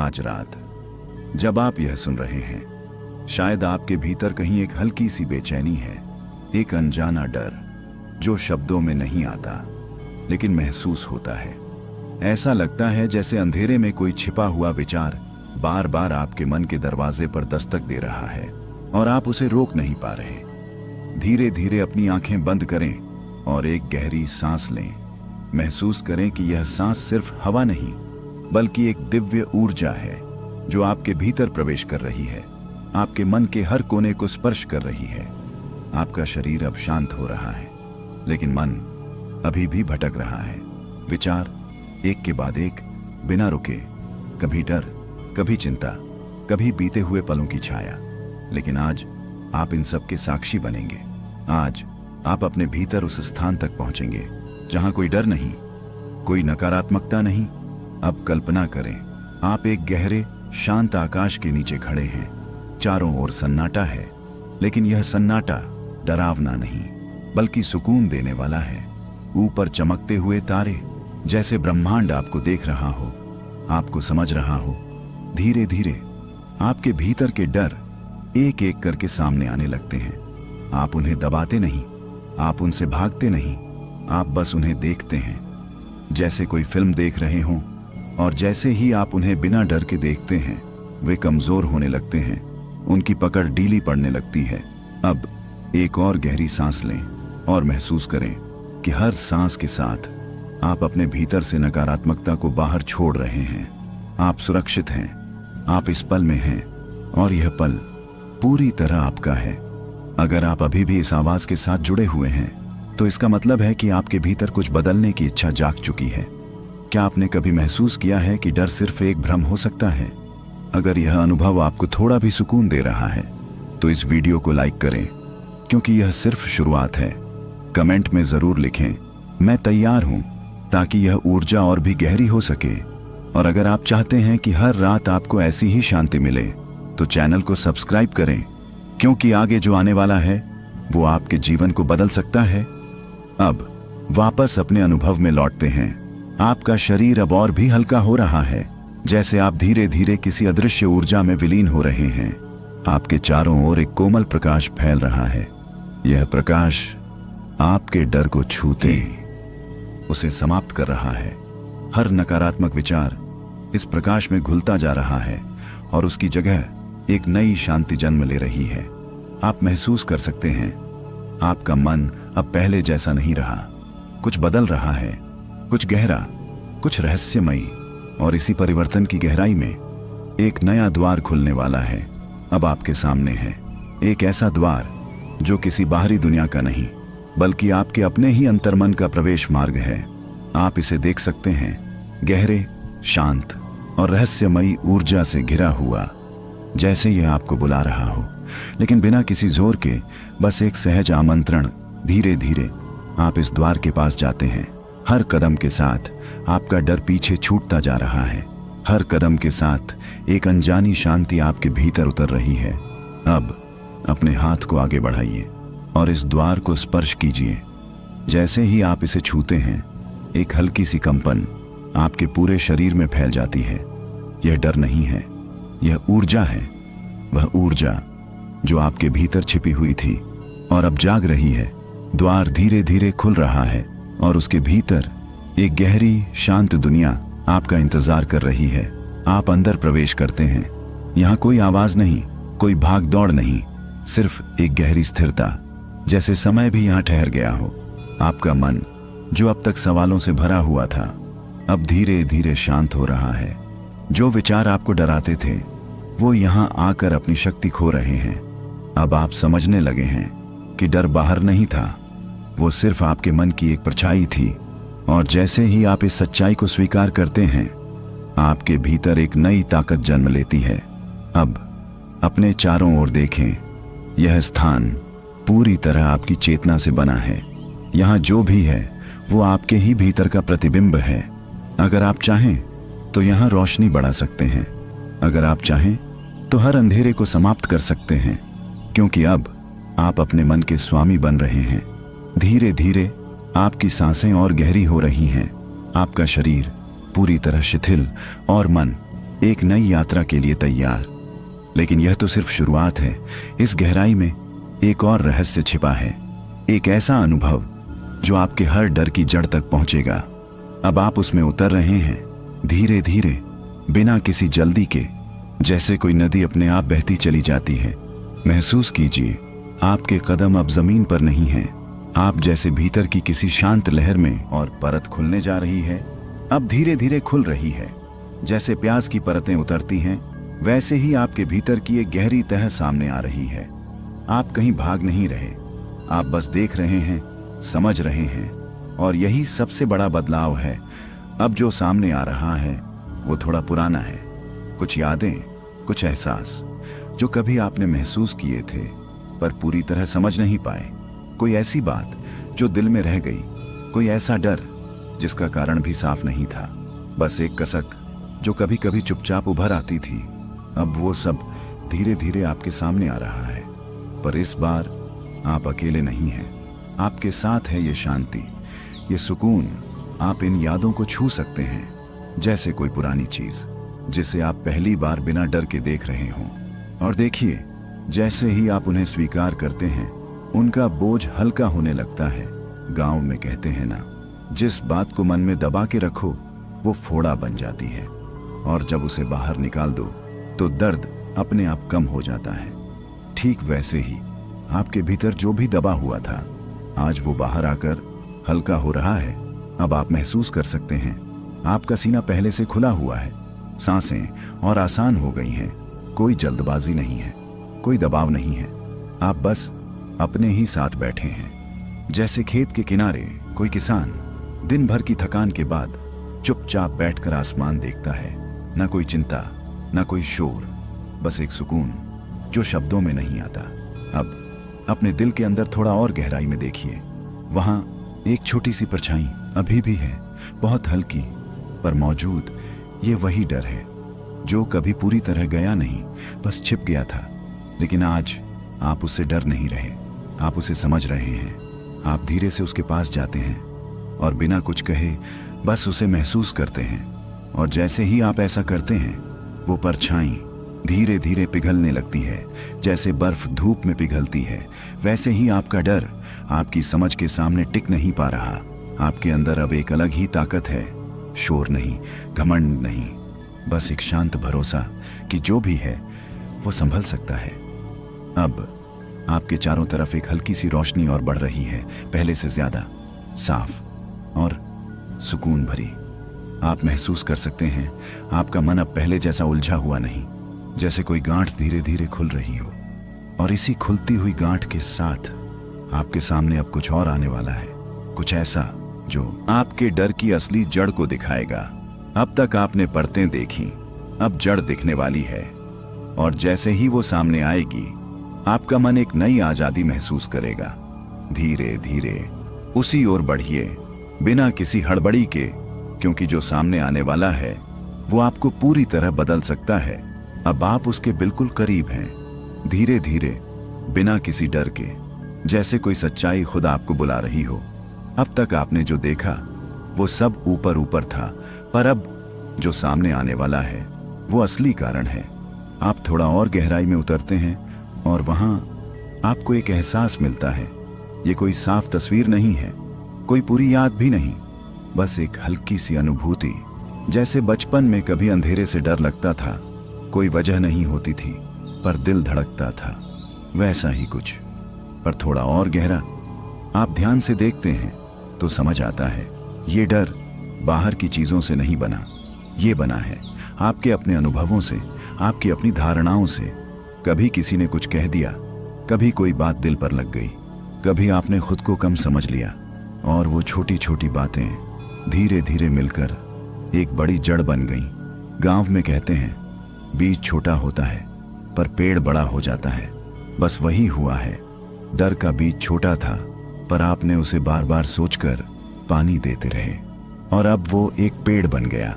आज रात जब आप यह सुन रहे हैं, शायद आपके भीतर कहीं एक हल्की सी बेचैनी है, एक अनजाना डर जो शब्दों में नहीं आता लेकिन महसूस होता है। ऐसा लगता है जैसे अंधेरे में कोई छिपा हुआ विचार बार बार आपके मन के दरवाजे पर दस्तक दे रहा है और आप उसे रोक नहीं पा रहे। धीरे धीरे अपनी आंखें बंद करें और एक गहरी सांस लें। महसूस करें कि यह सांस सिर्फ हवा नहीं बल्कि एक दिव्य ऊर्जा है जो आपके भीतर प्रवेश कर रही है, आपके मन के हर कोने को स्पर्श कर रही है। आपका शरीर अब शांत हो रहा है लेकिन मन अभी भी भटक रहा है। विचार एक के बाद एक बिना रुके, कभी डर, कभी चिंता, कभी बीते हुए पलों की छाया। लेकिन आज आप इन सब के साक्षी बनेंगे। आज आप अपने भीतर उस स्थान तक पहुंचेंगे जहां कोई डर नहीं, कोई नकारात्मकता नहीं। अब कल्पना करें, आप एक गहरे शांत आकाश के नीचे खड़े हैं। चारों ओर सन्नाटा है, लेकिन यह सन्नाटा डरावना नहीं बल्कि सुकून देने वाला है। ऊपर चमकते हुए तारे, जैसे ब्रह्मांड आपको देख रहा हो, आपको समझ रहा हो। धीरे धीरे आपके भीतर के डर एक एक करके सामने आने लगते हैं। आप उन्हें दबाते नहीं, आप उनसे भागते नहीं, आप बस उन्हें देखते हैं जैसे कोई फिल्म देख रहे हों। और जैसे ही आप उन्हें बिना डर के देखते हैं, वे कमजोर होने लगते हैं, उनकी पकड़ ढीली पड़ने लगती है। अब एक और गहरी सांस लें और महसूस करें कि हर सांस के साथ आप अपने भीतर से नकारात्मकता को बाहर छोड़ रहे हैं। आप सुरक्षित हैं, आप इस पल में हैं और यह पल पूरी तरह आपका है। अगर आप अभी भी इस आवाज के साथ जुड़े हुए हैं तो इसका मतलब है कि आपके भीतर कुछ बदलने की इच्छा जाग चुकी है। क्या आपने कभी महसूस किया है कि डर सिर्फ एक भ्रम हो सकता है? अगर यह अनुभव आपको थोड़ा भी सुकून दे रहा है तो इस वीडियो को लाइक करें, क्योंकि यह सिर्फ शुरुआत है। कमेंट में जरूर लिखें, मैं तैयार हूं, ताकि यह ऊर्जा और भी गहरी हो सके। और अगर आप चाहते हैं कि हर रात आपको ऐसी ही शांति मिले तो चैनल को सब्सक्राइब करें, क्योंकि आगे जो आने वाला है वो आपके जीवन को बदल सकता है। अब वापस अपने अनुभव में लौटते हैं। आपका शरीर अब और भी हल्का हो रहा है, जैसे आप धीरे धीरे किसी अदृश्य ऊर्जा में विलीन हो रहे हैं। आपके चारों ओर एक कोमल प्रकाश फैल रहा है। यह प्रकाश आपके डर को छूते उसे समाप्त कर रहा है। हर नकारात्मक विचार इस प्रकाश में घुलता जा रहा है और उसकी जगह एक नई शांति जन्म ले रही है। आप महसूस कर सकते हैं, आपका मन अब पहले जैसा नहीं रहा। कुछ बदल रहा है, कुछ गहरा, कुछ रहस्यमयी। और इसी परिवर्तन की गहराई में एक नया द्वार खुलने वाला है। अब आपके सामने है एक ऐसा द्वार जो किसी बाहरी दुनिया का नहीं बल्कि आपके अपने ही अंतर्मन का प्रवेश मार्ग है। आप इसे देख सकते हैं, गहरे, शांत और रहस्यमयी ऊर्जा से घिरा हुआ, जैसे यह आपको बुला रहा हो, लेकिन बिना किसी जोर के, बस एक सहज आमंत्रण। धीरे धीरे आप इस द्वार के पास जाते हैं। हर कदम के साथ आपका डर पीछे छूटता जा रहा है। हर कदम के साथ एक अनजानी शांति आपके भीतर उतर रही है। अब अपने हाथ को आगे बढ़ाइए और इस द्वार को स्पर्श कीजिए। जैसे ही आप इसे छूते हैं, एक हल्की सी कंपन आपके पूरे शरीर में फैल जाती है। यह डर नहीं है, यह ऊर्जा है। वह ऊर्जा जो आपके भीतर छिपी हुई थी और अब जाग रही है। द्वार धीरे धीरे खुल रहा है और उसके भीतर एक गहरी शांत दुनिया आपका इंतजार कर रही है। आप अंदर प्रवेश करते हैं। यहाँ कोई आवाज नहीं, कोई भाग दौड़ नहीं, सिर्फ एक गहरी स्थिरता, जैसे समय भी यहाँ ठहर गया हो। आपका मन जो अब तक सवालों से भरा हुआ था, अब धीरे धीरे शांत हो रहा है। जो विचार आपको डराते थे वो यहाँ आकर अपनी शक्ति खो रहे हैं। अब आप समझने लगे हैं कि डर बाहर नहीं था, वो सिर्फ आपके मन की एक परछाई थी। और जैसे ही आप इस सच्चाई को स्वीकार करते हैं, आपके भीतर एक नई ताकत जन्म लेती है। अब अपने चारों ओर देखें। यह स्थान पूरी तरह आपकी चेतना से बना है। यहाँ जो भी है वो आपके ही भीतर का प्रतिबिंब है। अगर आप चाहें तो यहाँ रोशनी बढ़ा सकते हैं। अगर आप चाहें तो हर अंधेरे को समाप्त कर सकते हैं, क्योंकि अब आप अपने मन के स्वामी बन रहे हैं। धीरे धीरे आपकी सांसें और गहरी हो रही हैं। आपका शरीर पूरी तरह शिथिल और मन एक नई यात्रा के लिए तैयार। लेकिन यह तो सिर्फ शुरुआत है। इस गहराई में एक और रहस्य छिपा है, एक ऐसा अनुभव जो आपके हर डर की जड़ तक पहुंचेगा। अब आप उसमें उतर रहे हैं, धीरे धीरे, बिना किसी जल्दी के, जैसे कोई नदी अपने आप बहती चली जाती है। महसूस कीजिए, आपके कदम अब जमीन पर नहीं हैं। आप जैसे भीतर की किसी शांत लहर में, और परत खुलने जा रही है, अब धीरे धीरे खुल रही है। जैसे प्याज की परतें उतरती हैं, वैसे ही आपके भीतर की एक गहरी तह सामने आ रही है। आप कहीं भाग नहीं रहे, आप बस देख रहे हैं, समझ रहे हैं। और यही सबसे बड़ा बदलाव है। अब जो सामने आ रहा है वो थोड़ा पुराना है। कुछ यादें, कुछ एहसास जो कभी आपने महसूस किए थे पर पूरी तरह समझ नहीं पाए। कोई ऐसी बात जो दिल में रह गई, कोई ऐसा डर जिसका कारण भी साफ नहीं था। बस एक कसक जो कभी कभी चुपचाप उभर आती थी। अब वो सब धीरे धीरे आपके सामने आ रहा है। पर इस बार आप अकेले नहीं हैं। आपके साथ है ये शांति, ये सुकून। आप इन यादों को छू सकते हैं, जैसे कोई पुरानी चीज जिसे आप पहली बार बिना डर के देख रहे हों। और देखिए, जैसे ही आप उन्हें स्वीकार करते हैं, उनका बोझ हल्का होने लगता है। गांव में कहते हैं ना, जिस बात को मन में दबा के रखो वो फोड़ा बन जाती है, और जब उसे बाहर निकाल दो तो दर्द अपने आप कम हो जाता है। ठीक वैसे ही आपके भीतर जो भी दबा हुआ था, आज वो बाहर आकर हल्का हो रहा है। अब आप महसूस कर सकते हैं, आपका सीना पहले से खुला हुआ है, सांसें और आसान हो गई हैं। कोई जल्दबाजी नहीं है, कोई दबाव नहीं है। आप बस अपने ही साथ बैठे हैं। जैसे खेत के किनारे कोई किसान दिन भर की थकान के बाद चुपचाप बैठकर आसमान देखता है। ना कोई चिंता, ना कोई शोर, बस एक सुकून जो शब्दों में नहीं आता। अब अपने दिल के अंदर थोड़ा और गहराई में देखिए। वहां एक छोटी सी परछाई अभी भी है, बहुत हल्की पर मौजूद। ये वही डर है जो कभी पूरी तरह गया नहीं, बस छिप गया था। लेकिन आज आप उससे डर नहीं रहे, आप उसे समझ रहे हैं। आप धीरे से उसके पास जाते हैं और बिना कुछ कहे बस उसे महसूस करते हैं। और जैसे ही आप ऐसा करते हैं, वो परछाई धीरे धीरे पिघलने लगती है। जैसे बर्फ धूप में पिघलती है, वैसे ही आपका डर आपकी समझ के सामने टिक नहीं पा रहा। आपके अंदर अब एक अलग ही ताकत है। शोर नहीं, घमंड नहीं, बस एक शांत भरोसा कि जो भी है वो संभल सकता है। अब आपके चारों तरफ एक हल्की सी रोशनी और बढ़ रही है, पहले से ज्यादा साफ और सुकून भरी। आप महसूस कर सकते हैं, आपका मन अब पहले जैसा उलझा हुआ नहीं, जैसे कोई गांठ धीरे धीरे खुल रही हो। और इसी खुलती हुई गांठ के साथ आपके सामने अब कुछ और आने वाला है, कुछ ऐसा जो आपके डर की असली जड़ को दिखाएगा। अब तक आपने परतें देखी, अब जड़ दिखने वाली है। और जैसे ही वो सामने आएगी, आपका मन एक नई आजादी महसूस करेगा। धीरे धीरे उसी ओर बढ़िए, बिना किसी हड़बड़ी के, क्योंकि जो सामने आने वाला है वो आपको पूरी तरह बदल सकता है। अब आप उसके बिल्कुल करीब हैं। धीरे धीरे, बिना किसी डर के, जैसे कोई सच्चाई खुद आपको बुला रही हो। अब तक आपने जो देखा वो सब ऊपर ऊपर था, पर अब जो सामने आने वाला है वो असली कारण है। आप थोड़ा और गहराई में उतरते हैं और वहां आपको एक एहसास मिलता है। ये कोई साफ तस्वीर नहीं है, कोई पूरी याद भी नहीं, बस एक हल्की सी अनुभूति। जैसे बचपन में कभी अंधेरे से डर लगता था, कोई वजह नहीं होती थी पर दिल धड़कता था, वैसा ही कुछ, पर थोड़ा और गहरा। आप ध्यान से देखते हैं तो समझ आता है, ये डर बाहर की चीजों से नहीं बना, ये बना है आपके अपने अनुभवों से, आपकी अपनी धारणाओं से। कभी किसी ने कुछ कह दिया, कभी कोई बात दिल पर लग गई, कभी आपने खुद को कम समझ लिया, और वो छोटी छोटी बातें धीरे धीरे मिलकर एक बड़ी जड़ बन गई। गांव में कहते हैं, बीज छोटा होता है पर पेड़ बड़ा हो जाता है। बस वही हुआ है। डर का बीज छोटा था, पर आपने उसे बार बार सोचकर पानी देते रहे, और अब वो एक पेड़ बन गया।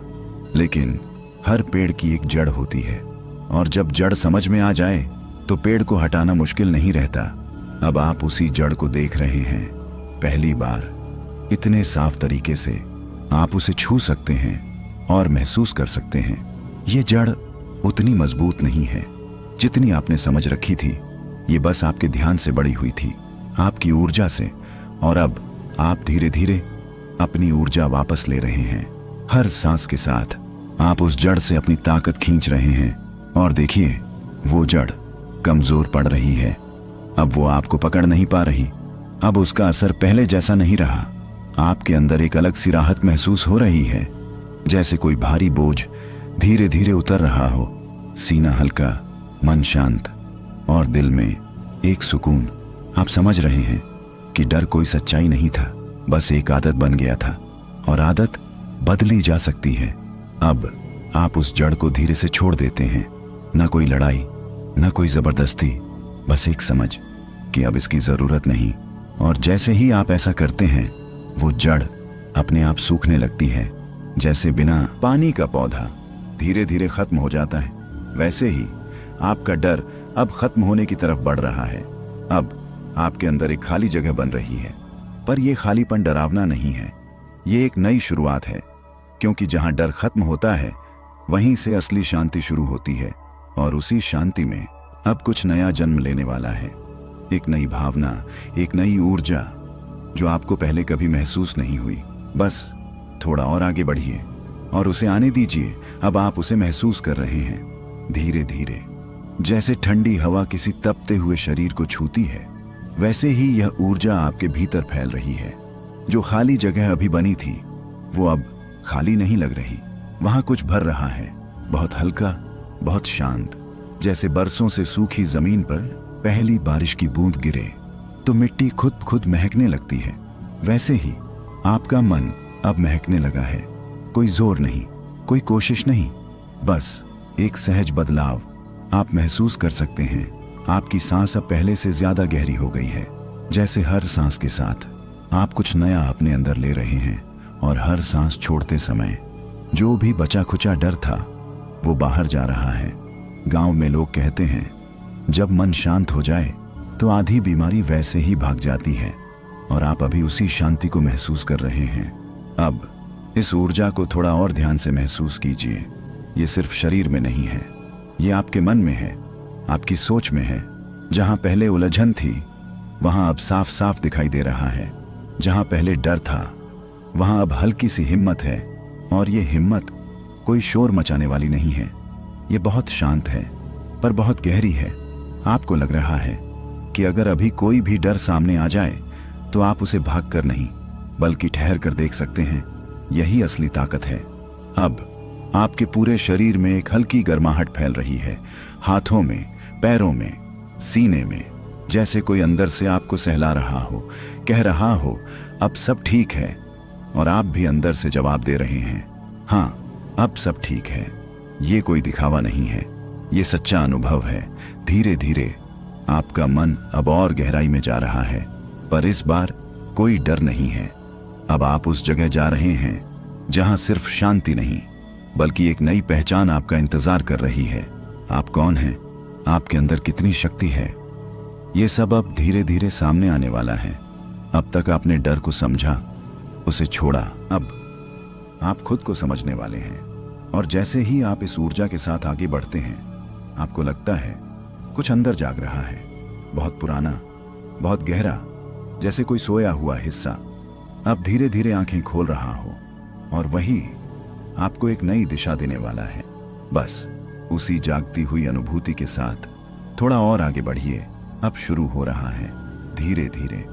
लेकिन हर पेड़ की एक जड़ होती है, और जब जड़ समझ में आ जाए तो पेड़ को हटाना मुश्किल नहीं रहता। अब आप उसी जड़ को देख रहे हैं, पहली बार इतने साफ तरीके से। आप उसे छू सकते हैं और महसूस कर सकते हैं। ये जड़ उतनी मजबूत नहीं है जितनी आपने समझ रखी थी। ये बस आपके ध्यान से बड़ी हुई थी, आपकी ऊर्जा से। और अब आप धीरे धीरे अपनी ऊर्जा वापस ले रहे हैं। हर सांस के साथ आप उस जड़ से अपनी ताकत खींच रहे हैं। और देखिए, वो जड़ कमजोर पड़ रही है। अब वो आपको पकड़ नहीं पा रही। अब उसका असर पहले जैसा नहीं रहा। आपके अंदर एक अलग सी राहत महसूस हो रही है, जैसे कोई भारी बोझ धीरे धीरे उतर रहा हो। सीना हल्का, मन शांत और दिल में एक सुकून। आप समझ रहे हैं कि डर कोई सच्चाई नहीं था, बस एक आदत बन गया था। और आदत बदली जा सकती है। अब आप उस जड़ को धीरे से छोड़ देते हैं। ना कोई लड़ाई, ना कोई जबरदस्ती, बस एक समझ कि अब इसकी जरूरत नहीं। और जैसे ही आप ऐसा करते हैं, वो जड़ अपने आप सूखने लगती है। जैसे बिना पानी का पौधा धीरे धीरे खत्म हो जाता है, वैसे ही आपका डर अब खत्म होने की तरफ बढ़ रहा है। अब आपके अंदर एक खाली जगह बन रही है। पर यह खालीपन डरावना नहीं है, ये एक नई शुरुआत है। क्योंकि जहां डर खत्म होता है, वहीं से असली शांति शुरू होती है। और उसी शांति में अब कुछ नया जन्म लेने वाला है। एक नई भावना, एक नई ऊर्जा जो आपको पहले कभी महसूस नहीं हुई। बस थोड़ा और आगे बढ़िए और उसे आने दीजिए। अब आप उसे महसूस कर रहे हैं, धीरे धीरे। जैसे ठंडी हवा किसी तपते हुए शरीर को छूती है, वैसे ही यह ऊर्जा आपके भीतर फैल रही है। जो खाली जगह अभी बनी थी, वो अब खाली नहीं लग रही। वहां कुछ भर रहा है, बहुत हल्का, बहुत शांत। जैसे बरसों से सूखी जमीन पर पहली बारिश की बूंद गिरे तो मिट्टी खुद महकने लगती है, वैसे ही आपका मन अब महकने लगा है। कोई जोर नहीं, कोई कोशिश नहीं, बस एक सहज बदलाव आप महसूस कर सकते हैं। आपकी सांस अब पहले से ज्यादा गहरी हो गई है। जैसे हर सांस के साथ आप कुछ नया अपने अंदर ले रहे हैं। और हर सांस छोड़ते समय जो भी बचा खुचा डर था, वो बाहर जा रहा है। गांव में लोग कहते हैं, जब मन शांत हो जाए तो आधी बीमारी वैसे ही भाग जाती है। और आप अभी उसी शांति को महसूस कर रहे हैं। अब इस ऊर्जा को थोड़ा और ध्यान से महसूस कीजिए। ये सिर्फ शरीर में नहीं है, ये आपके मन में है, आपकी सोच में है। जहां पहले उलझन थी, वहां अब साफ साफ दिखाई दे रहा है। जहां पहले डर था, वहां अब हल्की सी हिम्मत है। और ये हिम्मत कोई शोर मचाने वाली नहीं है। ये बहुत शांत है, पर बहुत गहरी है। आपको लग रहा है कि अगर अभी कोई भी डर सामने आ जाए, तो आप उसे भाग कर नहीं, बल्कि ठहर कर देख सकते हैं। यही असली ताकत है। अब आपके पूरे शरीर में एक हल्की गर्माहट फैल रही है, हाथों में, पैरों में, सीने में। जैसे कोई अंदर से आपको सहला रहा हो, कह रहा हो, अब सब ठीक है। और आप भी अंदर से जवाब दे रहे हैं, हाँ, अब सब ठीक है। ये कोई दिखावा नहीं है, ये सच्चा अनुभव है। धीरे धीरे आपका मन अब और गहराई में जा रहा है, पर इस बार कोई डर नहीं है। अब आप उस जगह जा रहे हैं जहां सिर्फ शांति नहीं, बल्कि एक नई पहचान आपका इंतजार कर रही है। आप कौन हैं, आपके अंदर कितनी शक्ति है, ये सब अब धीरे धीरे सामने आने वाला है। अब तक आपने डर को समझा, उसे छोड़ा, अब आप खुद को समझने वाले हैं। और जैसे ही आप इस ऊर्जा के साथ आगे बढ़ते हैं, आपको लगता है कुछ अंदर जाग रहा है, बहुत पुराना, बहुत गहरा, जैसे कोई सोया हुआ हिस्सा अब धीरे धीरे आंखें खोल रहा हो। और वही आपको एक नई दिशा देने वाला है। बस उसी जागती हुई अनुभूति के साथ थोड़ा और आगे बढ़िए। अब शुरू हो रहा है, धीरे धीरे।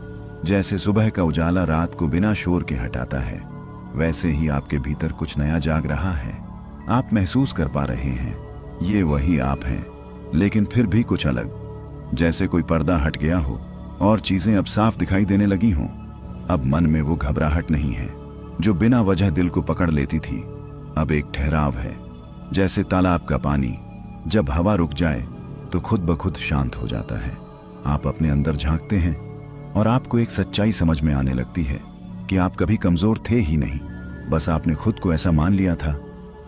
जैसे सुबह का उजाला रात को बिना शोर के हटाता है, वैसे ही आपके भीतर कुछ नया जाग रहा है। आप महसूस कर पा रहे हैं, ये वही आप हैं, लेकिन फिर भी कुछ अलग। जैसे कोई पर्दा हट गया हो और चीजें अब साफ दिखाई देने लगी हों। अब मन में वो घबराहट नहीं है जो बिना वजह दिल को पकड़ लेती थी। अब एक ठहराव है, जैसे तालाब का पानी जब हवा रुक जाए तो खुद ब खुद शांत हो जाता है। आप अपने अंदर झांकते हैं और आपको एक सच्चाई समझ में आने लगती है कि आप कभी कमजोर थे ही नहीं, बस आपने खुद को ऐसा मान लिया था।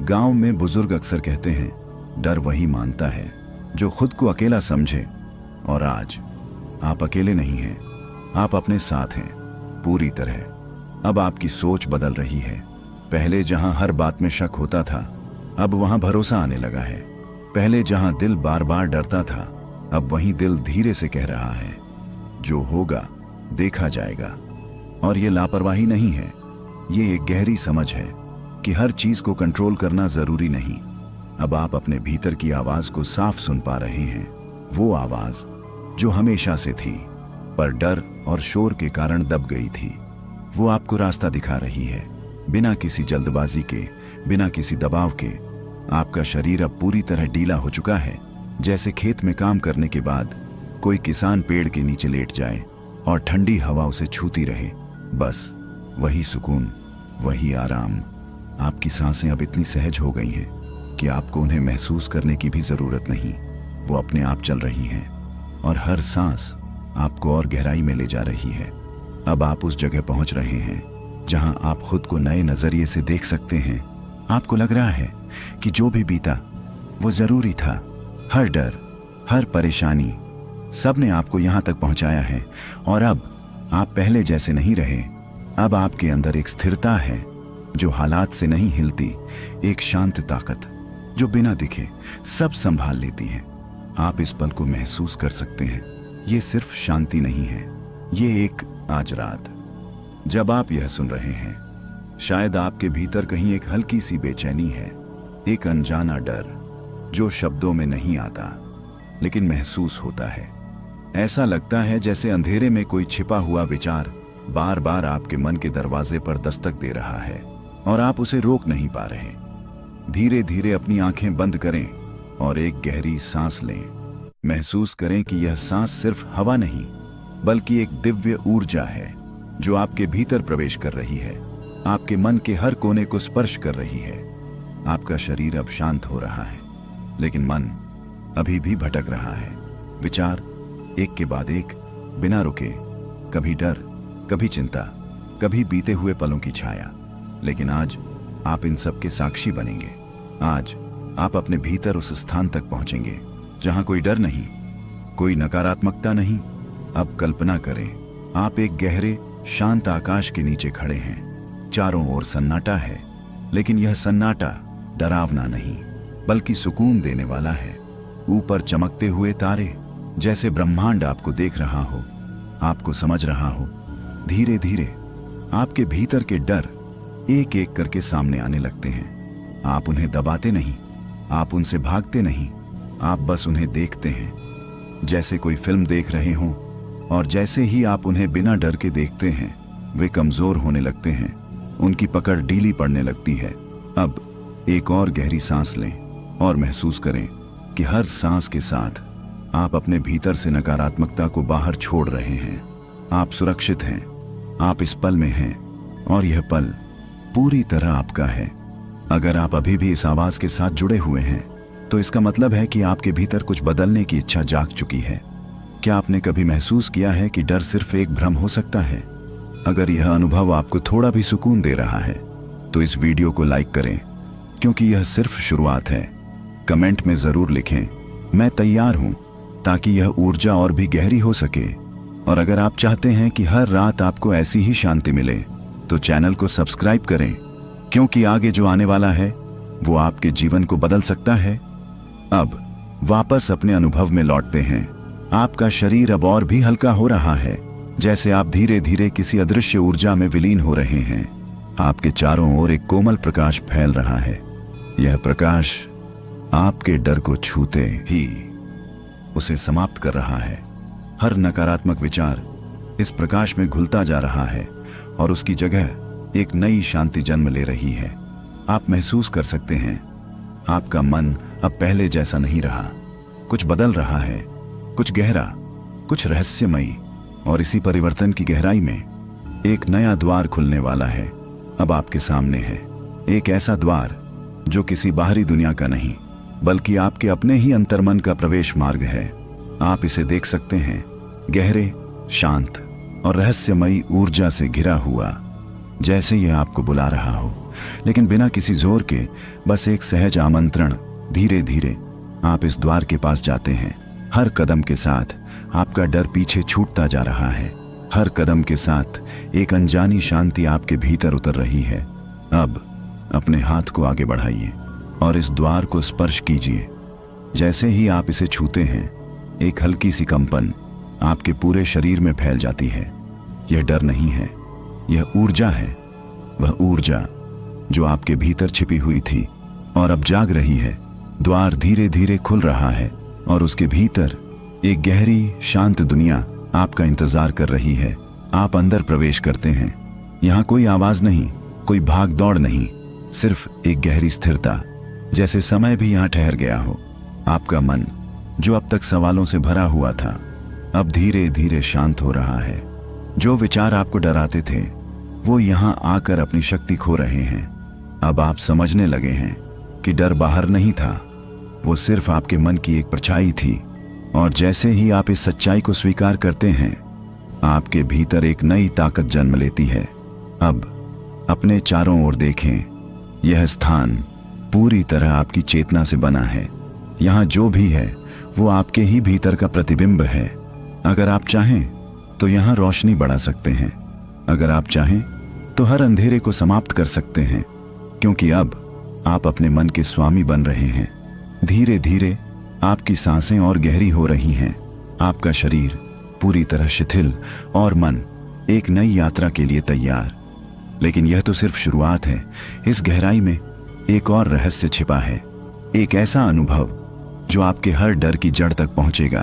गांव में बुजुर्ग अक्सर कहते हैं, डर वही मानता है जो खुद को अकेला समझे। और आज आप अकेले नहीं हैं, आप अपने साथ हैं पूरी तरह। अब आपकी सोच बदल रही है। पहले जहां हर बात में शक होता था, अब वहां भरोसा आने लगा है। पहले जहां दिल बार बार डरता था, अब वहीं दिल धीरे से कह रहा है, जो होगा देखा जाएगा। और ये लापरवाही नहीं है, ये एक गहरी समझ है कि हर चीज को कंट्रोल करना जरूरी नहीं। अब आप अपने भीतर की आवाज को साफ सुन पा रहे हैं, वो आवाज जो हमेशा से थी पर डर और शोर के कारण दब गई थी। वो आपको रास्ता दिखा रही है, बिना किसी जल्दबाजी के, बिना किसी दबाव के। आपका शरीर अब पूरी तरह ढीला हो चुका है, जैसे खेत में काम करने के बाद कोई किसान पेड़ के नीचे लेट जाए और ठंडी हवा उसे छूती रहे। बस वही सुकून, वही आराम। आपकी सांसें अब इतनी सहज हो गई हैं कि आपको उन्हें महसूस करने की भी जरूरत नहीं। वो अपने आप चल रही हैं और हर सांस आपको और गहराई में ले जा रही है। अब आप उस जगह पहुंच रहे हैं जहां आप खुद को नए नजरिए से देख सकते हैं। आपको लग रहा है कि जो भी बीता वो जरूरी था। हर डर, हर परेशानी, सब ने आपको यहां तक पहुंचाया है। और अब आप पहले जैसे नहीं रहे। अब आपके अंदर एक स्थिरता है जो हालात से नहीं हिलती, एक शांत ताकत जो बिना दिखे सब संभाल लेती है। आप इस पल को महसूस कर सकते हैं। ये सिर्फ शांति नहीं है, ये एक आज रात जब आप यह सुन रहे हैं, शायद आपके भीतर कहीं एक हल्की सी बेचैनी है, एक अनजाना डर जो शब्दों में नहीं आता लेकिन महसूस होता है। ऐसा लगता है जैसे अंधेरे में कोई छिपा हुआ विचार बार बार आपके मन के दरवाजे पर दस्तक दे रहा है और आप उसे रोक नहीं पा रहे। धीरे धीरे अपनी आंखें बंद करें और एक गहरी सांस लें। महसूस करें कि यह सांस सिर्फ हवा नहीं बल्कि एक दिव्य ऊर्जा है जो आपके भीतर प्रवेश कर रही है, आपके मन के हर कोने को स्पर्श कर रही है। आपका शरीर अब शांत हो रहा है लेकिन मन अभी भी भटक रहा है। विचार एक के बाद एक बिना रुके, कभी डर, कभी चिंता, कभी बीते हुए पलों की छाया। लेकिन आज आप इन सब के साक्षी बनेंगे। आज आप अपने भीतर उस स्थान तक पहुंचेंगे जहां कोई डर नहीं, कोई नकारात्मकता नहीं। अब कल्पना करें, आप एक गहरे शांत आकाश के नीचे खड़े हैं। चारों ओर सन्नाटा है, लेकिन यह सन्नाटा डरावना नहीं बल्कि सुकून देने वाला है। ऊपर चमकते हुए तारे, जैसे ब्रह्मांड आपको देख रहा हो, आपको समझ रहा हो। धीरे धीरे आपके भीतर के डर एक एक करके सामने आने लगते हैं। आप उन्हें दबाते नहीं, आप उनसे भागते नहीं, आप बस उन्हें देखते हैं जैसे कोई फिल्म देख रहे हों। और जैसे ही आप उन्हें बिना डर के देखते हैं, वे कमजोर होने लगते हैं, उनकी पकड़ ढीली पड़ने लगती है। अब एक और गहरी सांस लें और महसूस करें कि हर सांस के साथ आप अपने भीतर से नकारात्मकता को बाहर छोड़ रहे हैं। आप सुरक्षित हैं, आप इस पल में हैं और यह पल पूरी तरह आपका है। अगर आप अभी भी इस आवाज के साथ जुड़े हुए हैं तो इसका मतलब है कि आपके भीतर कुछ बदलने की इच्छा जाग चुकी है। क्या आपने कभी महसूस किया है कि डर सिर्फ एक भ्रम हो सकता है? अगर यह अनुभव आपको थोड़ा भी सुकून दे रहा है तो इस वीडियो को लाइक करें, क्योंकि यह सिर्फ शुरुआत है। कमेंट में जरूर लिखें, मैं तैयार हूं, ताकि यह ऊर्जा और भी गहरी हो सके। और अगर आप चाहते हैं कि हर रात आपको ऐसी ही शांति मिले तो चैनल को सब्सक्राइब करें, क्योंकि आगे जो आने वाला है वो आपके जीवन को बदल सकता है। अब वापस अपने अनुभव में लौटते हैं। आपका शरीर अब और भी हल्का हो रहा है, जैसे आप धीरे धीरे किसी अदृश्य ऊर्जा में विलीन हो रहे हैं। आपके चारों ओर एक कोमल प्रकाश फैल रहा है। यह प्रकाश आपके डर को छूते ही उसे समाप्त कर रहा है। हर नकारात्मक विचार इस प्रकाश में घुलता जा रहा है और उसकी जगह एक नई शांति जन्म ले रही है। आप महसूस कर सकते हैं, आपका मन अब पहले जैसा नहीं रहा। कुछ बदल रहा है, कुछ गहरा, कुछ रहस्यमयी। और इसी परिवर्तन की गहराई में एक नया द्वार खुलने वाला है। अब आपके सामने है एक ऐसा द्वार जो किसी बाहरी दुनिया का नहीं बल्कि आपके अपने ही अंतर्मन का प्रवेश मार्ग है। आप इसे देख सकते हैं, गहरे, शांत और रहस्यमयी ऊर्जा से घिरा हुआ, जैसे यह आपको बुला रहा हो, लेकिन बिना किसी जोर के, बस एक सहज आमंत्रण। धीरे धीरे आप इस द्वार के पास जाते हैं। हर कदम के साथ आपका डर पीछे छूटता जा रहा है। हर कदम के साथ एक अनजानी शांति आपके भीतर उतर रही है। अब अपने हाथ को आगे बढ़ाइए और इस द्वार को स्पर्श कीजिए। जैसे ही आप इसे छूते हैं, एक हल्की सी कंपन आपके पूरे शरीर में फैल जाती है। यह डर नहीं है, यह ऊर्जा है। वह ऊर्जा जो आपके भीतर छिपी हुई थी और अब जाग रही है। द्वार धीरे धीरे खुल रहा है और उसके भीतर एक गहरी शांत दुनिया आपका इंतजार कर रही है। आप अंदर प्रवेश करते हैं। यहाँ कोई आवाज नहीं, कोई भाग दौड़ नहीं, सिर्फ एक गहरी स्थिरता, जैसे समय भी यहाँ ठहर गया हो। आपका मन, जो अब तक सवालों से भरा हुआ था, अब धीरे धीरे शांत हो रहा है। जो विचार आपको डराते थे, वो यहाँ आकर अपनी शक्ति खो रहे हैं। अब आप समझने लगे हैं कि डर बाहर नहीं था, वो सिर्फ आपके मन की एक परछाई थी। और जैसे ही आप इस सच्चाई को स्वीकार करते हैं, आपके भीतर एक नई ताकत जन्म लेती है। अब अपने चारों ओर देखें। यह स्थान पूरी तरह आपकी चेतना से बना है। यहाँ जो भी है वो आपके ही भीतर का प्रतिबिंब है। अगर आप चाहें तो यहाँ रोशनी बढ़ा सकते हैं। अगर आप चाहें तो हर अंधेरे को समाप्त कर सकते हैं, क्योंकि अब आप अपने मन के स्वामी बन रहे हैं। धीरे धीरे आपकी सांसें और गहरी हो रही हैं। आपका शरीर पूरी तरह शिथिल और मन एक नई यात्रा के लिए तैयार। लेकिन यह तो सिर्फ शुरुआत है। इस गहराई में एक और रहस्य छिपा है, एक ऐसा अनुभव जो आपके हर डर की जड़ तक पहुंचेगा।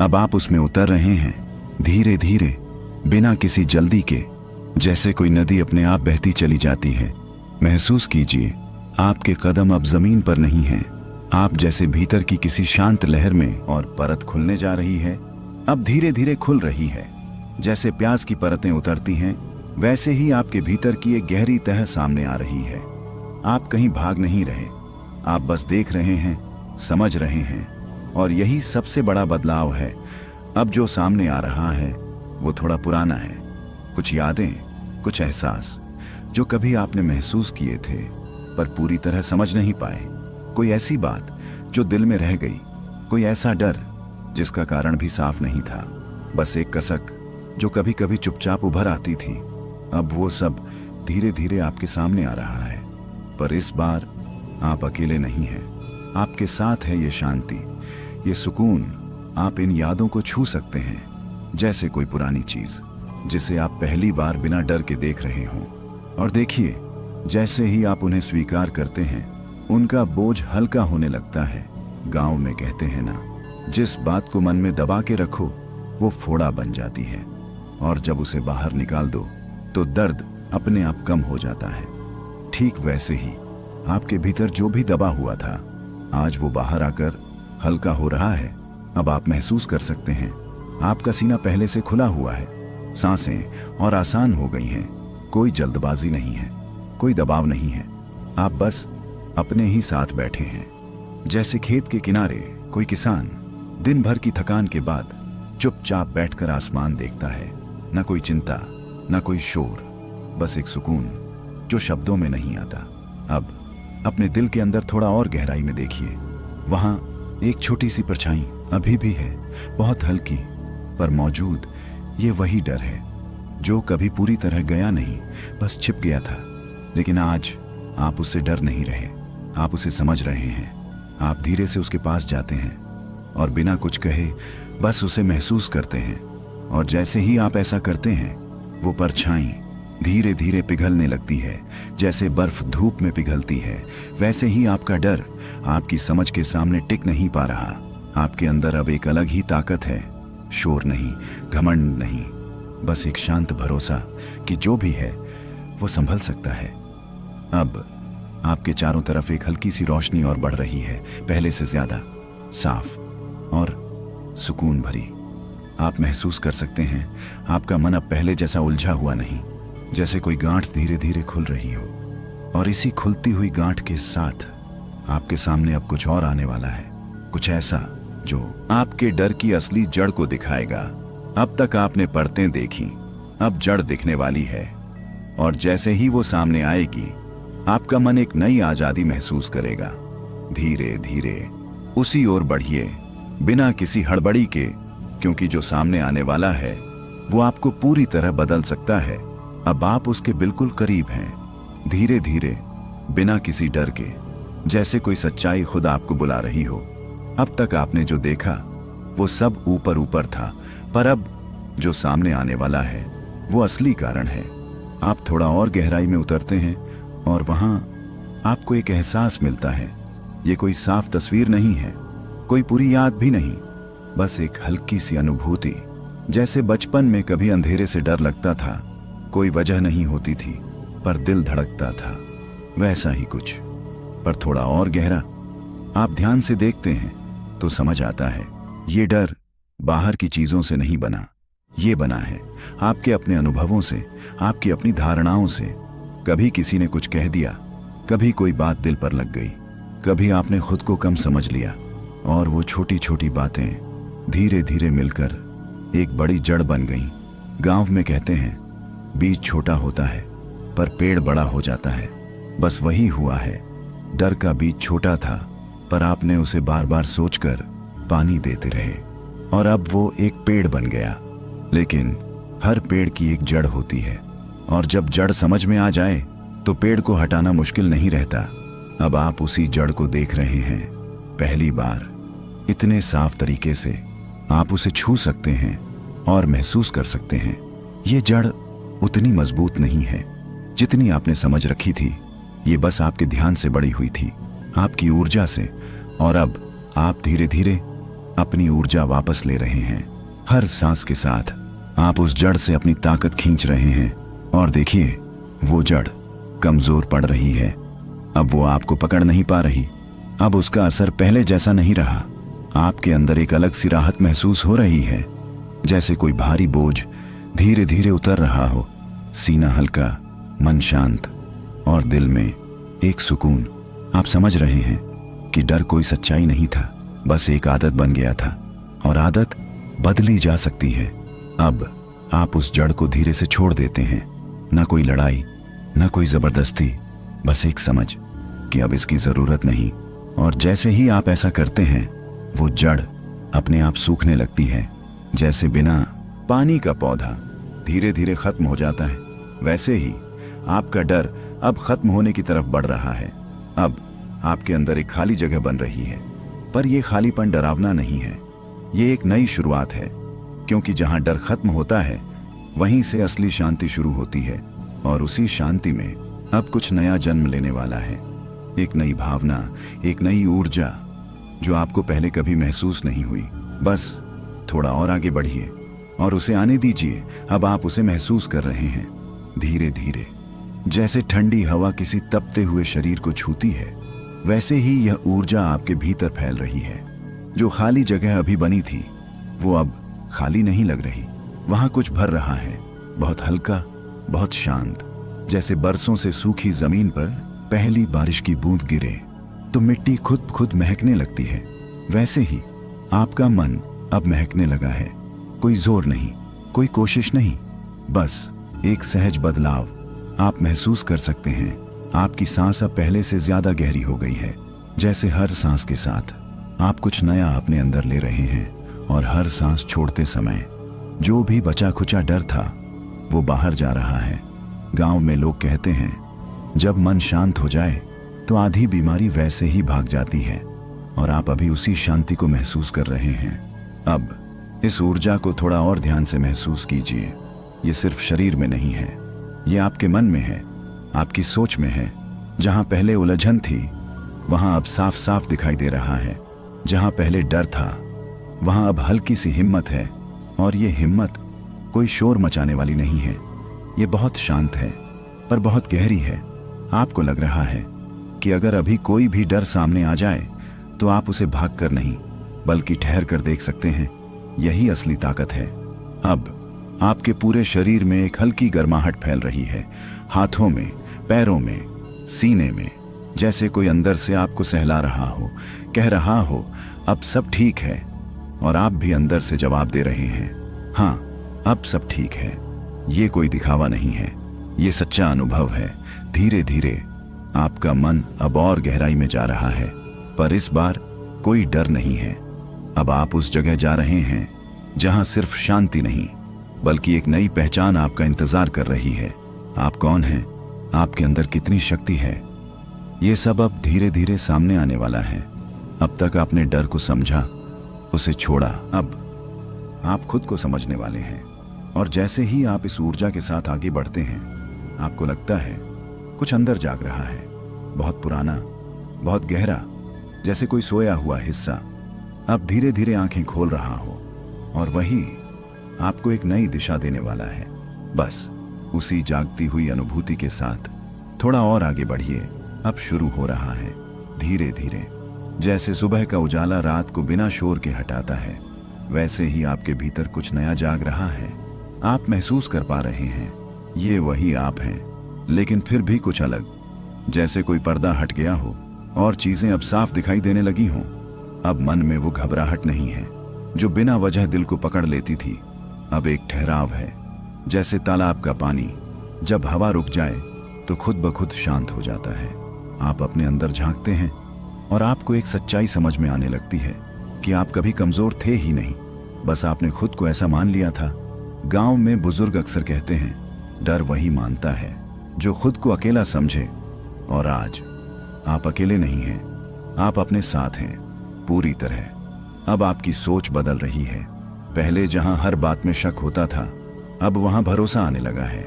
अब आप उसमें उतर रहे हैं, धीरे धीरे, बिना किसी जल्दी के, जैसे कोई नदी अपने आप बहती चली जाती है। महसूस कीजिए, आपके कदम अब जमीन पर नहीं हैं। आप जैसे भीतर की किसी शांत लहर में, और परत खुलने जा रही है, अब धीरे धीरे खुल रही है। जैसे प्याज की परतें उतरती हैं, वैसे ही आपके भीतर की एक गहरी तह सामने आ रही है। आप कहीं भाग नहीं रहे, आप बस देख रहे हैं, समझ रहे हैं। और यही सबसे बड़ा बदलाव है। अब जो सामने आ रहा है वो थोड़ा पुराना है। कुछ यादें, कुछ एहसास जो कभी आपने महसूस किए थे पर पूरी तरह समझ नहीं पाए। कोई ऐसी बात जो दिल में रह गई, कोई ऐसा डर जिसका कारण भी साफ नहीं था। बस एक कसक जो कभी कभी चुपचाप उभर आती थी। अब वो सब धीरे धीरे आपके सामने आ रहा है। पर इस बार आप अकेले नहीं हैं। आपके साथ है ये शांति, ये सुकून। आप इन यादों को छू सकते हैं, जैसे कोई पुरानी चीज जिसे आप पहली बार बिना डर के देख रहे हों। और देखिए, जैसे ही आप उन्हें स्वीकार करते हैं, उनका बोझ हल्का होने लगता है। गांव में कहते हैं ना, जिस बात को मन में दबा के रखो वो फोड़ा बन जाती है, और जब उसे बाहर निकाल दो तो दर्द अपने आप कम हो जाता है। ठीक वैसे ही आपके भीतर जो भी दबा हुआ था, आज वो बाहर आकर हल्का हो रहा है। अब आप महसूस कर सकते हैं, आपका सीना पहले से खुला हुआ है। सांसें और आसान हो गई हैं। कोई जल्दबाजी नहीं है, कोई दबाव नहीं है। आप बस अपने ही साथ बैठे हैं। जैसे खेत के किनारे कोई किसान दिन भर की थकान के बाद चुपचाप बैठकर आसमान देखता है। न कोई चिंता, न कोई शोर, बस एक सुकून जो शब्दों में नहीं आता। अब अपने दिल के अंदर थोड़ा और गहराई में देखिए। वहां एक छोटी सी परछाई अभी भी है, बहुत हल्की पर मौजूद। ये वही डर है जो कभी पूरी तरह गया नहीं, बस छिप गया था। लेकिन आज आप उससे डर नहीं रहे, आप उसे समझ रहे हैं। आप धीरे से उसके पास जाते हैं और बिना कुछ कहे बस उसे महसूस करते हैं। और जैसे ही आप ऐसा करते हैं, वो परछाई धीरे धीरे पिघलने लगती है। जैसे बर्फ धूप में पिघलती है, वैसे ही आपका डर आपकी समझ के सामने टिक नहीं पा रहा। आपके अंदर अब एक अलग ही ताकत है। शोर नहीं, घमंड नहीं, बस एक शांत भरोसा कि जो भी है वो संभल सकता है। अब आपके चारों तरफ एक हल्की सी रोशनी और बढ़ रही है, पहले से ज्यादा साफ और सुकून भरी। आप महसूस कर सकते हैं, आपका मन अब पहले जैसा उलझा हुआ नहीं, जैसे कोई गांठ धीरे धीरे खुल रही हो। और इसी खुलती हुई गांठ के साथ आपके सामने अब कुछ और आने वाला है, कुछ ऐसा जो आपके डर की असली जड़ को दिखाएगा। अब तक आपने परतें देखी, अब जड़ दिखने वाली है। और जैसे ही वो सामने आएगी, आपका मन एक नई आजादी महसूस करेगा। धीरे धीरे उसी ओर बढ़िए, बिना किसी हड़बड़ी के, क्योंकि जो सामने आने वाला है वो आपको पूरी तरह बदल सकता है। अब आप उसके बिल्कुल करीब हैं। धीरे धीरे, बिना किसी डर के, जैसे कोई सच्चाई खुद आपको बुला रही हो। अब तक आपने जो देखा वो सब ऊपर ऊपर था, पर अब जो सामने आने वाला है वो असली कारण है। आप थोड़ा और गहराई में उतरते हैं और वहां आपको एक एहसास मिलता है। ये कोई साफ तस्वीर नहीं है, कोई पूरी याद भी नहीं, बस एक हल्की सी अनुभूति। जैसे बचपन में कभी अंधेरे से डर लगता था, कोई वजह नहीं होती थी पर दिल धड़कता था, वैसा ही कुछ, पर थोड़ा और गहरा। आप ध्यान से देखते हैं तो समझ आता है ये डर बाहर की चीजों से नहीं बना, ये बना है आपके अपने अनुभवों से, आपकी अपनी धारणाओं से। कभी किसी ने कुछ कह दिया, कभी कोई बात दिल पर लग गई, कभी आपने खुद को कम समझ लिया, और वो छोटी छोटी बातें धीरे धीरे मिलकर एक बड़ी जड़ बन गई। गांव में कहते हैं बीज छोटा होता है पर पेड़ बड़ा हो जाता है। बस वही हुआ है। डर का बीज छोटा था पर आपने उसे बार बार सोचकर पानी देते रहे और अब वो एक पेड़ बन गया। लेकिन हर पेड़ की एक जड़ होती है और जब जड़ समझ में आ जाए तो पेड़ को हटाना मुश्किल नहीं रहता। अब आप उसी जड़ को देख रहे हैं पहली बार। इतने साफ तरीके से आप उसे छू सकते हैं और महसूस कर सकते हैं। ये जड़ उतनी मजबूत नहीं है जितनी आपने समझ रखी थी। ये बस आपके ध्यान से बड़ी हुई थी, आपकी ऊर्जा से, और अब आप धीरे धीरे अपनी ऊर्जा वापस ले रहे हैं। हर सांस के साथ आप उस जड़ से अपनी ताकत खींच रहे हैं और देखिए वो जड़ कमजोर पड़ रही है। अब वो आपको पकड़ नहीं पा रही। अब उसका असर पहले जैसा नहीं रहा। आपके अंदर एक अलग सी राहत महसूस हो रही है, जैसे कोई भारी बोझ धीरे धीरे उतर रहा हो। सीना हल्का, मन शांत और दिल में एक सुकून। आप समझ रहे हैं कि डर कोई सच्चाई नहीं था, बस एक आदत बन गया था और आदत बदली जा सकती है। अब आप उस जड़ को धीरे से छोड़ देते हैं। ना कोई लड़ाई, ना कोई जबरदस्ती, बस एक समझ कि अब इसकी जरूरत नहीं। और जैसे ही आप ऐसा करते हैं वो जड़ अपने आप सूखने लगती है। जैसे बिना पानी का पौधा धीरे धीरे खत्म हो जाता है, वैसे ही आपका डर अब खत्म होने की तरफ बढ़ रहा है। अब आपके अंदर एक खाली जगह बन रही है, पर यह खालीपन डरावना नहीं है, ये एक नई शुरुआत है। क्योंकि जहां डर खत्म होता है वहीं से असली शांति शुरू होती है और उसी शांति में अब कुछ नया जन्म लेने वाला है। एक नई भावना, एक नई ऊर्जा जो आपको पहले कभी महसूस नहीं हुई। बस थोड़ा और आगे बढ़िए और उसे आने दीजिए। अब आप उसे महसूस कर रहे हैं धीरे धीरे। जैसे ठंडी हवा किसी तपते हुए शरीर को छूती है, वैसे ही यह ऊर्जा आपके भीतर फैल रही है। जो खाली जगह अभी बनी थी वो अब खाली नहीं लग रही, वहां कुछ भर रहा है, बहुत हल्का, बहुत शांत। जैसे बरसों से सूखी जमीन पर पहली बारिश की बूंद गिरे तो मिट्टी खुद खुद महकने लगती है, वैसे ही आपका मन अब महकने लगा है। कोई जोर नहीं, कोई कोशिश नहीं, बस एक सहज बदलाव आप महसूस कर सकते हैं। आपकी सांस अब पहले से ज्यादा गहरी हो गई है। जैसे हर सांस के साथ आप कुछ नया अपने अंदर ले रहे हैं और हर सांस छोड़ते समय जो भी बचा खुचा डर था वो बाहर जा रहा है। गांव में लोग कहते हैं जब मन शांत हो जाए तो आधी बीमारी वैसे ही भाग जाती है, और आप अभी उसी शांति को महसूस कर रहे हैं। अब इस ऊर्जा को थोड़ा और ध्यान से महसूस कीजिए। ये सिर्फ शरीर में नहीं है, ये आपके मन में है, आपकी सोच में है। जहां पहले उलझन थी वहां अब साफ साफ दिखाई दे रहा है। जहां पहले डर था वहां अब हल्की सी हिम्मत है, और ये हिम्मत कोई शोर मचाने वाली नहीं है। ये बहुत शांत है पर बहुत गहरी है। आपको लग रहा है कि अगर अभी कोई भी डर सामने आ जाए तो आप उसे भाग कर नहीं बल्कि ठहर कर देख सकते हैं। यही असली ताकत है। अब आपके पूरे शरीर में एक हल्की गर्माहट फैल रही है, हाथों में, पैरों में, सीने में, जैसे कोई अंदर से आपको सहला रहा हो, कह रहा हो अब सब ठीक है। और आप भी अंदर से जवाब दे रहे हैं, हाँ अब सब ठीक है। ये कोई दिखावा नहीं है, ये सच्चा अनुभव है। धीरे धीरे आपका मन अब और गहराई में जा रहा है, पर इस बार कोई डर नहीं है। अब आप उस जगह जा रहे हैं जहां सिर्फ शांति नहीं बल्कि एक नई पहचान आपका इंतजार कर रही है। आप कौन हैं, आपके अंदर कितनी शक्ति है, ये सब अब धीरे धीरे सामने आने वाला है। अब तक आपने डर को समझा, उसे छोड़ा, अब आप खुद को समझने वाले हैं। और जैसे ही आप इस ऊर्जा के साथ आगे बढ़ते हैं, आपको लगता है कुछ अंदर जाग रहा है, बहुत पुराना, बहुत गहरा, जैसे कोई सोया हुआ हिस्सा अब धीरे धीरे आंखें खोल रहा हो, और वही आपको एक नई दिशा देने वाला है। बस उसी जागती हुई अनुभूति के साथ थोड़ा और आगे बढ़िए। अब शुरू हो रहा है धीरे धीरे। जैसे सुबह का उजाला रात को बिना शोर के हटाता है, वैसे ही आपके भीतर कुछ नया जाग रहा है। आप महसूस कर पा रहे हैं ये वही आप हैं, लेकिन फिर भी कुछ अलग, जैसे कोई पर्दा हट गया हो और चीजें अब साफ दिखाई देने लगी हों। अब मन में वो घबराहट नहीं है जो बिना वजह दिल को पकड़ लेती थी। अब एक ठहराव है, जैसे तालाब का पानी जब हवा रुक जाए तो खुद ब खुद शांत हो जाता है। आप अपने अंदर झांकते हैं और आपको एक सच्चाई समझ में आने लगती है कि आप कभी कमजोर थे ही नहीं, बस आपने खुद को ऐसा मान लिया था। गांव में बुजुर्ग अक्सर कहते हैं, डर वही मानता है जो खुद को अकेला समझे। और आज आप अकेले नहीं हैं, आप अपने साथ हैं पूरी तरह। अब आपकी सोच बदल रही है। पहले जहां हर बात में शक होता था, अब वहां भरोसा आने लगा है।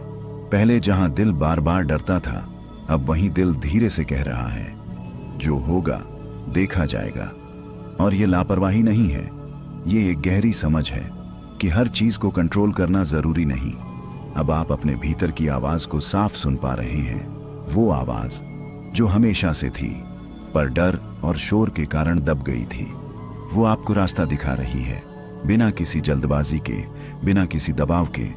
पहले जहां दिल बार बार डरता था, अब वहीं दिल धीरे से कह रहा है, जो होगा देखा जाएगा। और ये लापरवाही नहीं है, ये एक गहरी समझ है कि हर चीज को कंट्रोल करना जरूरी नहीं। अब आप अपने भीतर की आवाज को साफ सुन पा रहे हैं, वो आवाज जो हमेशा से थी पर डर और शोर के कारण दब गई थी। वो आपको रास्ता दिखा रही है, बिना किसी जल्दबाजी के, बिना किसी दबाव के।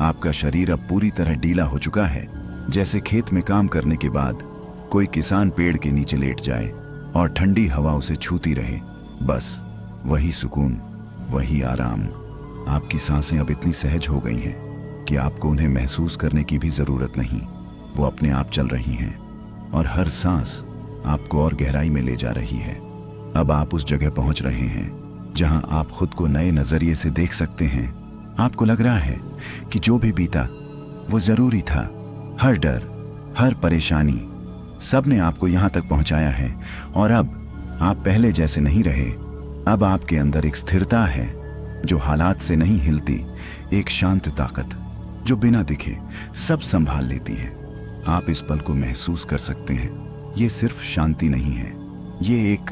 आपका शरीर अब पूरी तरह ढीला हो चुका है, जैसे खेत में काम करने के बाद कोई किसान पेड़ के नीचे लेट जाए और ठंडी हवा उसे छूती रहे। बस वही सुकून, वही आराम। आपकी सांसें अब इतनी सहज हो गई हैं कि आपको उन्हें महसूस करने की भी जरूरत नहीं, वो अपने आप चल रही हैं। और हर सांस आपको और गहराई में ले जा रही है। अब आप उस जगह पहुंच रहे हैं जहां आप खुद को नए नजरिए से देख सकते हैं। आपको लग रहा है कि जो भी बीता वो जरूरी था। हर डर, हर परेशानी, सब ने आपको यहां तक पहुंचाया है। और अब आप पहले जैसे नहीं रहे। अब आपके अंदर एक स्थिरता है जो हालात से नहीं हिलती, एक शांत ताकत जो बिना दिखे सब संभाल लेती है। आप इस पल को महसूस कर सकते हैं। ये सिर्फ शांति नहीं है, ये एक